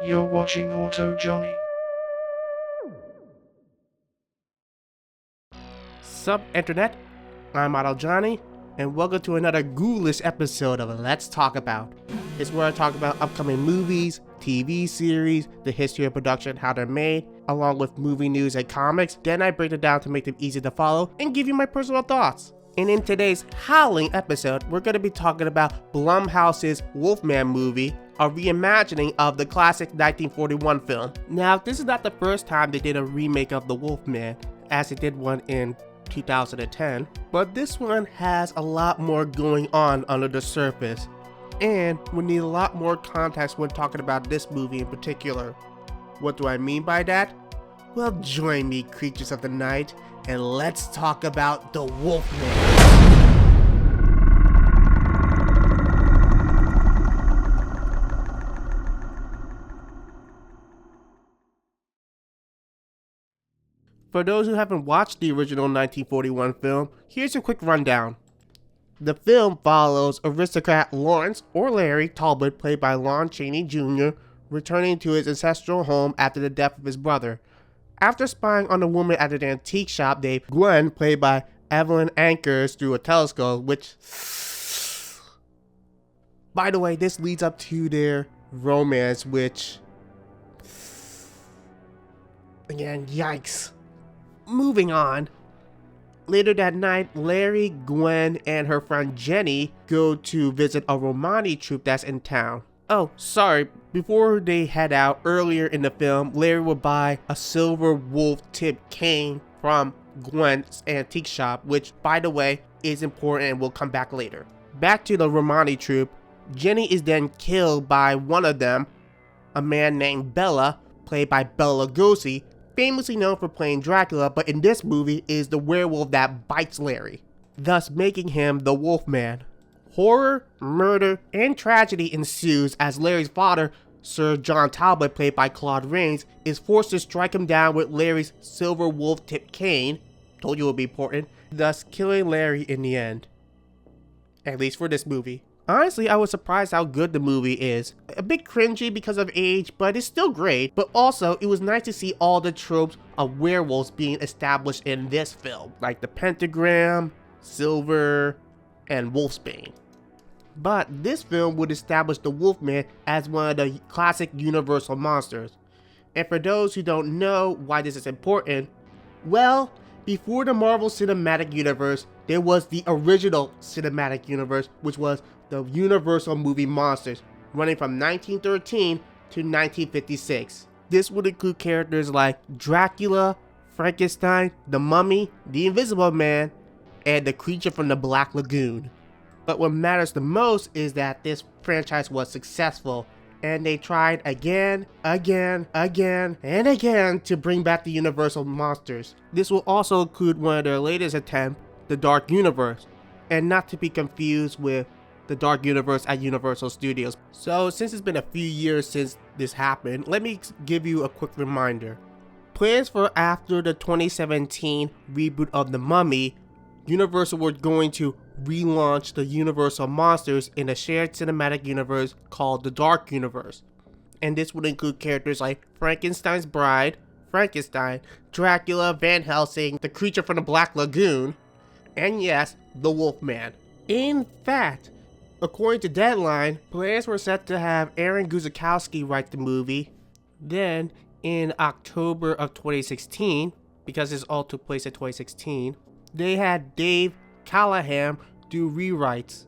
You're watching Auto Johnny. Sup internet, I'm Auto Johnny, and welcome to another ghoulish episode of Let's Talk About. It's where I talk about upcoming movies, TV series, the history of production, how they're made, along with movie news and comics. Then I break it down to make them easy to follow and give you my personal thoughts. And in today's Howling episode, we're going to be talking about Blumhouse's Wolfman movie, a reimagining of the classic 1941 film. Now, this is not the first time they did a remake of The Wolfman, as they did one in 2010, but this one has a lot more going on under the surface, and we need a lot more context when talking about this movie in particular. What do I mean by that? Well, join me, creatures of the night, and let's talk about The Wolfman. For those who haven't watched the original 1941 film, here's a quick rundown. The film follows aristocrat Lawrence, or Larry, Talbot, played by Lon Chaney Jr., returning to his ancestral home after the death of his brother. After spying on a woman at an antique shop named Gwen, played by Evelyn Ankers, through a telescope, which... By the way, this leads up to their romance, which... Again, yikes. Moving on. Later that night, Larry, Gwen, and her friend Jenny go to visit a Romani troupe that's in town. Oh, sorry, before they head out, earlier in the film, Larry will buy a silver wolf-tipped cane from Gwen's antique shop, which, by the way, is important and will come back later. Back to the Romani troupe, Jenny is then killed by one of them, a man named Bela, played by Bela Lugosi, famously known for playing Dracula, but in this movie is the werewolf that bites Larry, thus making him the Wolfman. Horror, murder, and tragedy ensues as Larry's father, Sir John Talbot, played by Claude Rains, is forced to strike him down with Larry's silver wolf-tipped cane, told you it would be important, thus killing Larry in the end. At least for this movie. Honestly, I was surprised how good the movie is. A bit cringy because of age, but it's still great. But also, it was nice to see all the tropes of werewolves being established in this film, like the pentagram, silver, and wolfsbane. But this film would establish the Wolfman as one of the classic Universal monsters. And for those who don't know why this is important, well, before the Marvel Cinematic Universe, there was the original Cinematic Universe, which was the Universal movie monsters, running from 1913 to 1956. This would include characters like Dracula, Frankenstein, the Mummy, the Invisible Man, and the Creature from the Black Lagoon. But what matters the most is that this franchise was successful, and they tried again, and again to bring back the Universal monsters. This will also include one of their latest attempts, the Dark Universe, and not to be confused with the Dark Universe at Universal Studios. So since it's been a few years since this happened, let me give you a quick reminder. Plans for after the 2017 reboot of The Mummy, Universal were going to relaunch the Universal monsters in a shared cinematic universe called the Dark Universe. And this would include characters like Frankenstein's bride, Frankenstein, Dracula, Van Helsing, the Creature from the Black Lagoon, and yes, the Wolfman. In fact, according to Deadline, plans were set to have Aaron Guzikowski write the movie. Then, in October of 2016, because this all took place in 2016, they had Dave Callahan do rewrites.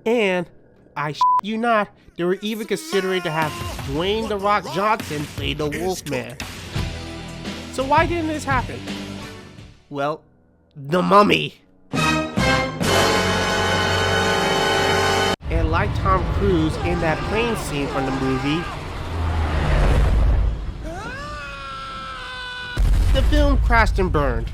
And, I you not, they were even considering to have Dwayne "The Rock" Johnson play the Wolfman. So why didn't this happen? Well, The Mummy. And like Tom Cruise in that plane scene from the movie, the film crashed and burned.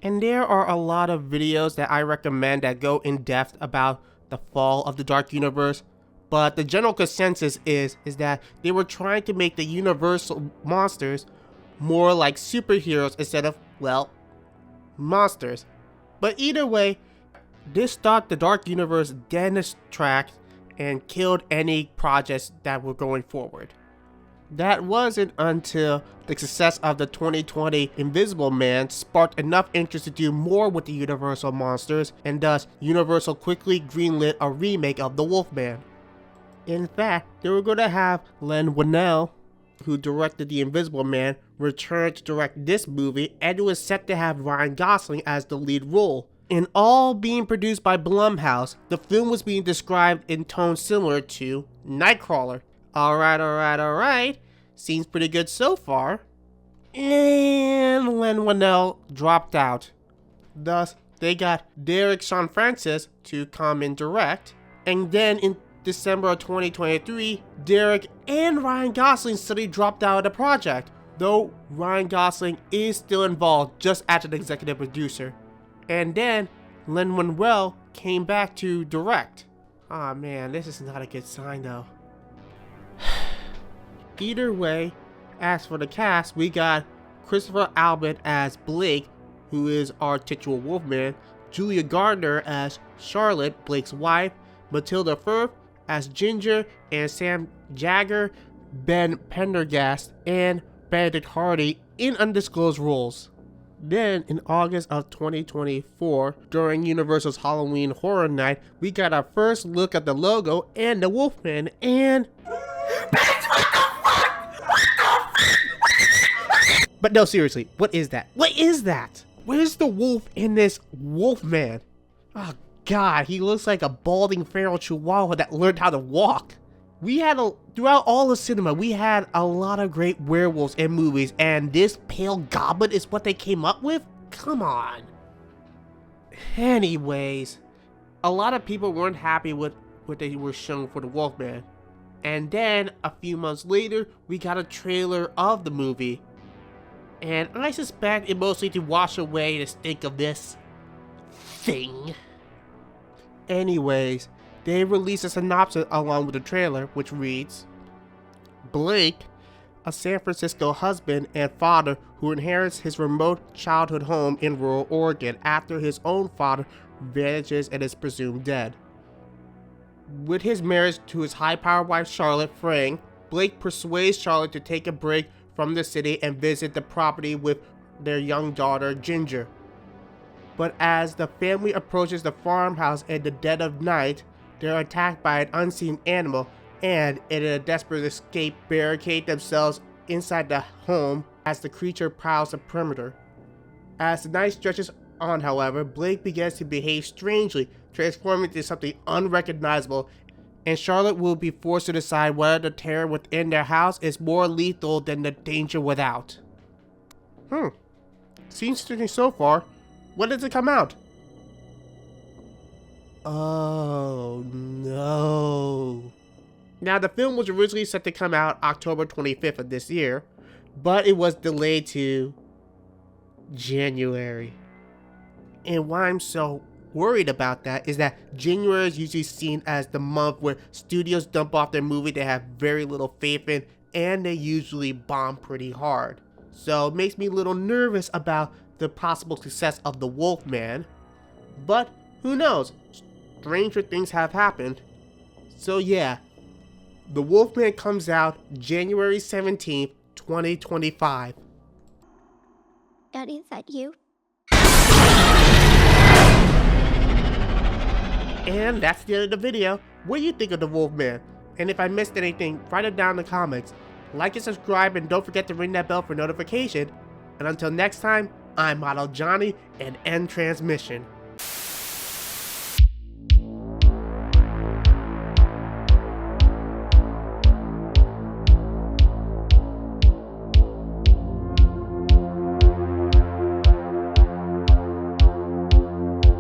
And there are a lot of videos that I recommend that go in depth about the fall of the Dark Universe, but the general consensus is that they were trying to make the Universal monsters more like superheroes instead of, well, monsters. But either way, this stopped the Dark Universe dead in its tracks and killed any projects that were going forward. That wasn't until the success of the 2020 Invisible Man sparked enough interest to do more with the Universal monsters, and thus Universal quickly greenlit a remake of the Wolfman. In fact, they were going to have Len Whannell, who directed The Invisible Man, return to direct this movie, and it was set to have Ryan Gosling as the lead role. And all being produced by Blumhouse, the film was being described in tone similar to Nightcrawler. Alright. Seems pretty good so far. And Len Whannell dropped out. Thus, they got Derek Sean Francis to come and direct. And then in December of 2023, Derek and Ryan Gosling suddenly dropped out of the project, though Ryan Gosling is still involved just as an executive producer. And then Len Whannell came back to direct. Aw man, this is not a good sign though. Either way, as for the cast, we got Christopher Abbott as Blake, who is our titular Wolfman, Julia Gardner as Charlotte, Blake's wife, Matilda Firth as Ginger, and Sam Jagger, Ben Pendergast, and Benedict Hardy in undisclosed roles. Then, in August of 2024, during Universal's Halloween Horror Night, we got our first look at the logo and the Wolfman, and... But no, seriously, what is that? What is that? Where's the wolf in this Wolfman? Oh god, he looks like a balding feral chihuahua that learned how to walk. Throughout all of cinema, we had a lot of great werewolves in movies, and this pale goblin is what they came up with? Come on. Anyways, a lot of people weren't happy with what they were shown for the Wolfman. And then, a few months later, we got a trailer of the movie. And I suspect it mostly to wash away the stink of this thing. Anyways, they released a synopsis along with the trailer, which reads, Blake, a San Francisco husband and father who inherits his remote childhood home in rural Oregon after his own father vanishes and is presumed dead. With his marriage to his high-powered wife Charlotte Frang, Blake persuades Charlotte to take a break from the city and visit the property with their young daughter Ginger. But as the family approaches the farmhouse in the dead of night, they are attacked by an unseen animal and, in a desperate escape, barricade themselves inside the home as the creature prowls the perimeter. As the night stretches on, however, Blake begins to behave strangely, transforming into something unrecognizable, and Charlotte will be forced to decide whether the terror within their house is more lethal than the danger without. Seems interesting so far. When does it come out? Oh no. Now the film was originally set to come out October 25th of this year, but it was delayed to January. And why I'm so worried about that is that January is usually seen as the month where studios dump off their movie they have very little faith in, and they usually bomb pretty hard. So it makes me a little nervous about the possible success of The Wolfman. But who knows? Stranger things have happened. So yeah, The Wolfman comes out January 17th, 2025. Daddy, is that you? And that's the end of the video. What do you think of The Wolfman? And if I missed anything, write it down in the comments. Like and subscribe, and don't forget to ring that bell for notification. And until next time, I'm Model Johnny, and end transmission.